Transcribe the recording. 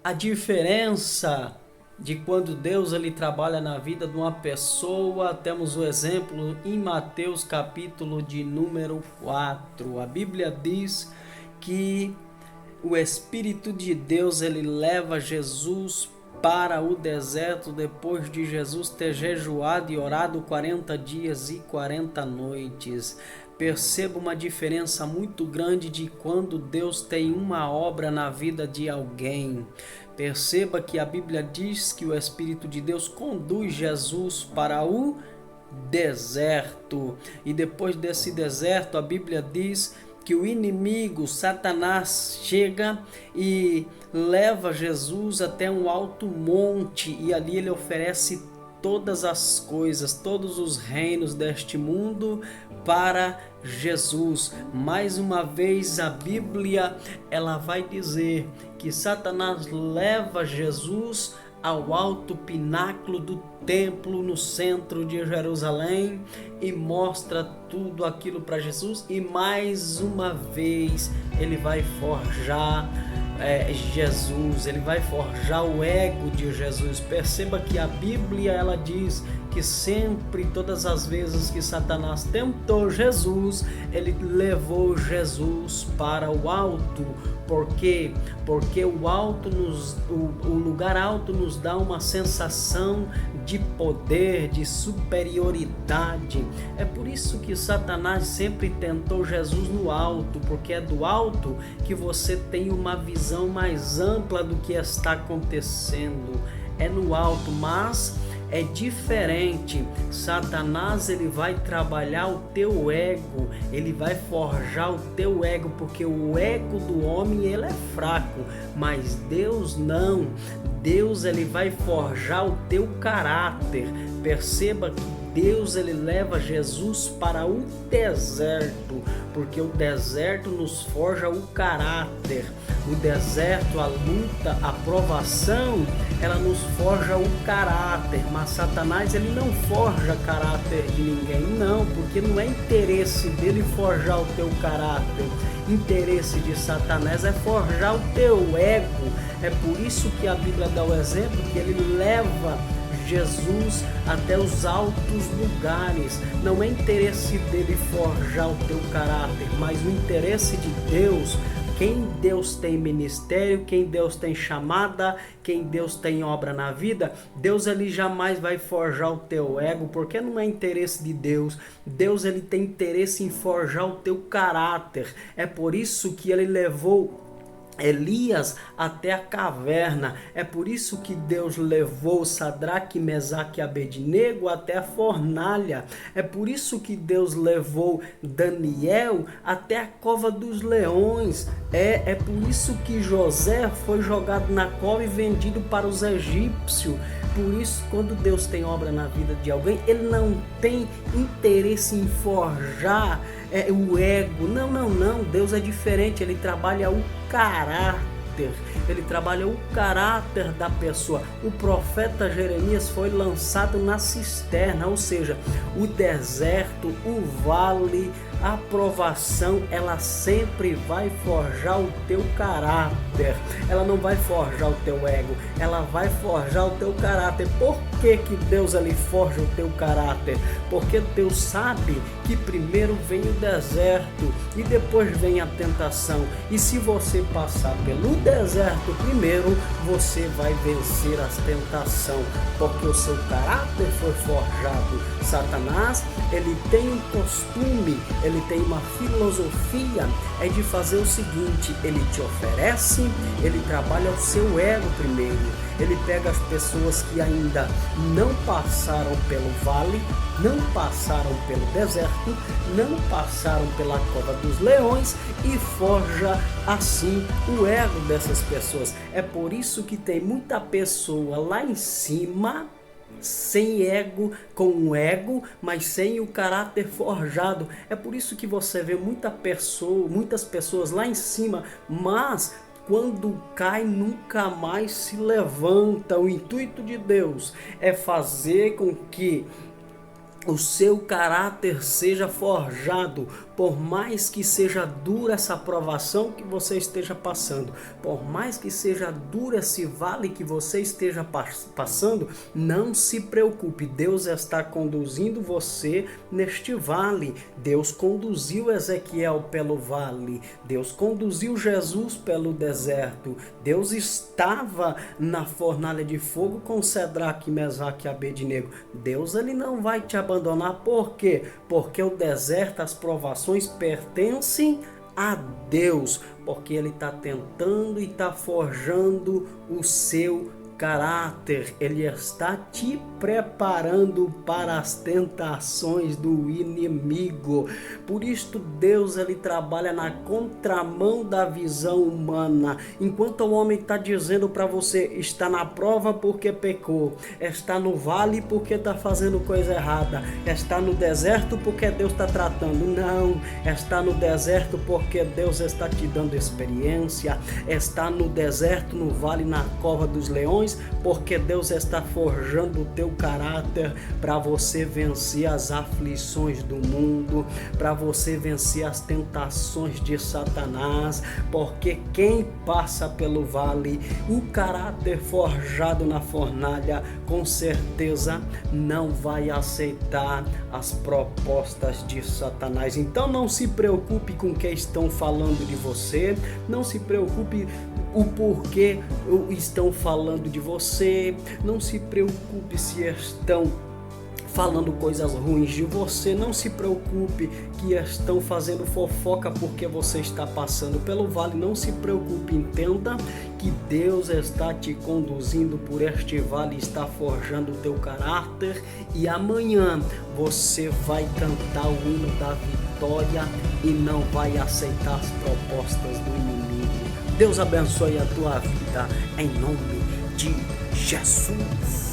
a diferença de quando Deus ele trabalha na vida de uma pessoa, temos o exemplo em Mateus capítulo de número 4. A Bíblia diz que o Espírito de Deus ele leva Jesus para o deserto depois de Jesus ter jejuado e orado 40 dias e 40 noites. Perceba uma diferença muito grande de quando Deus tem uma obra na vida de alguém. Perceba que a Bíblia diz que o Espírito de Deus conduz Jesus para o deserto. E depois desse deserto, a Bíblia diz que o inimigo, Satanás, chega e leva Jesus até um alto monte e ali ele oferece todas as coisas, todos os reinos deste mundo para Jesus. Mais uma vez a Bíblia ela vai dizer que Satanás leva Jesus ao alto pináculo do templo no centro de Jerusalém e mostra tudo aquilo para Jesus, e mais uma vez ele vai forjar Jesus, ele vai forjar o ego de Jesus. Perceba que a Bíblia ela diz que sempre, todas as vezes que Satanás tentou Jesus, ele levou Jesus para o alto. Por quê? Porque o lugar alto nos dá uma sensação de poder, de superioridade. É por isso que Satanás sempre tentou Jesus no alto, porque é do alto que você tem uma visão mais ampla do que está acontecendo. É no alto, mas é diferente. Satanás ele vai trabalhar o teu ego, ele vai forjar o teu ego, porque o ego do homem ele é fraco, mas Deus não. Deus ele vai forjar o teu caráter. Perceba que Deus ele leva Jesus para o deserto, porque o deserto nos forja o caráter. O deserto, a luta, a provação, ela nos forja o caráter. Mas Satanás ele não forja caráter de ninguém, não, porque não é interesse dele forjar o teu caráter. Interesse de Satanás é forjar o teu ego. É por isso que a Bíblia dá o exemplo que ele leva Jesus até os altos lugares. Não é interesse dele forjar o teu caráter, mas o interesse de Deus. Quem Deus tem ministério, quem Deus tem chamada, quem Deus tem obra na vida, Deus ele jamais vai forjar o teu ego, porque não é interesse de Deus. Deus ele tem interesse em forjar o teu caráter. É por isso que ele levou Elias até a caverna. É por isso que Deus levou Sadraque, Mesaque e Abednego até a fornalha. É por isso que Deus levou Daniel até a cova dos leões. É por isso que José foi jogado na cova e vendido para os egípcios. Por isso, quando Deus tem obra na vida de alguém, ele não tem interesse em forjar o ego. Não. Deus é diferente. Ele trabalha o caráter. Ele trabalha o caráter da pessoa. O profeta Jeremias foi lançado na cisterna, ou seja, o deserto, o vale, a provação, ela sempre vai forjar o teu caráter. Ela não vai forjar o teu ego, ela vai forjar o teu caráter. Por que Deus ali forja o teu caráter? Porque Deus sabe que primeiro vem o deserto e depois vem a tentação. E se você passar pelo deserto primeiro, você vai vencer a tentação, porque o seu caráter foi forjado. Satanás, ele tem um costume, ele tem uma filosofia, é de fazer o seguinte: ele te oferece, ele trabalha o seu ego primeiro. Ele pega as pessoas que ainda não passaram pelo vale, não passaram pelo deserto, não passaram pela cova dos leões e forja assim o ego dessas pessoas. É por isso que tem muita pessoa lá em cima sem ego, com ego, mas sem o caráter forjado. É por isso que você vê muitas pessoas lá em cima, mas quando cai nunca mais se levanta. O intuito de Deus é fazer com que o seu caráter seja forjado, por mais que seja dura essa provação que você esteja passando, por mais que seja duro esse vale que você esteja passando, não se preocupe, Deus está conduzindo você neste vale. Deus conduziu Ezequiel pelo vale, Deus conduziu Jesus pelo deserto, Deus estava na fornalha de fogo com Cedraque, Mesaque e Abednego. Deus ele não vai te abandonar, por quê? Porque o deserto, as provações pertencem a Deus, porque ele está tentando e está forjando o seu caráter, ele está te preparando para as tentações do inimigo. Por isso Deus ele trabalha na contramão da visão humana. Enquanto o homem está dizendo para você, está na prova porque pecou, está no vale porque está fazendo coisa errada, está no deserto porque Deus está tratando. Não, está no deserto porque Deus está te dando experiência, está no deserto, no vale, na cova dos leões, porque Deus está forjando o teu caráter para você vencer as aflições do mundo, para você vencer as tentações de Satanás, porque quem passa pelo vale, o caráter forjado na fornalha, com certeza não vai aceitar as propostas de Satanás. Então não se preocupe com o que estão falando de você, não se preocupe o porquê estão falando de você, não se preocupe se estão falando coisas ruins de você, não se preocupe que estão fazendo fofoca porque você está passando pelo vale, não se preocupe, entenda que Deus está te conduzindo por este vale, está forjando o teu caráter, e amanhã você vai cantar o hino da vitória e não vai aceitar as propostas do inimigo. Deus abençoe a tua vida em nome de Jesus.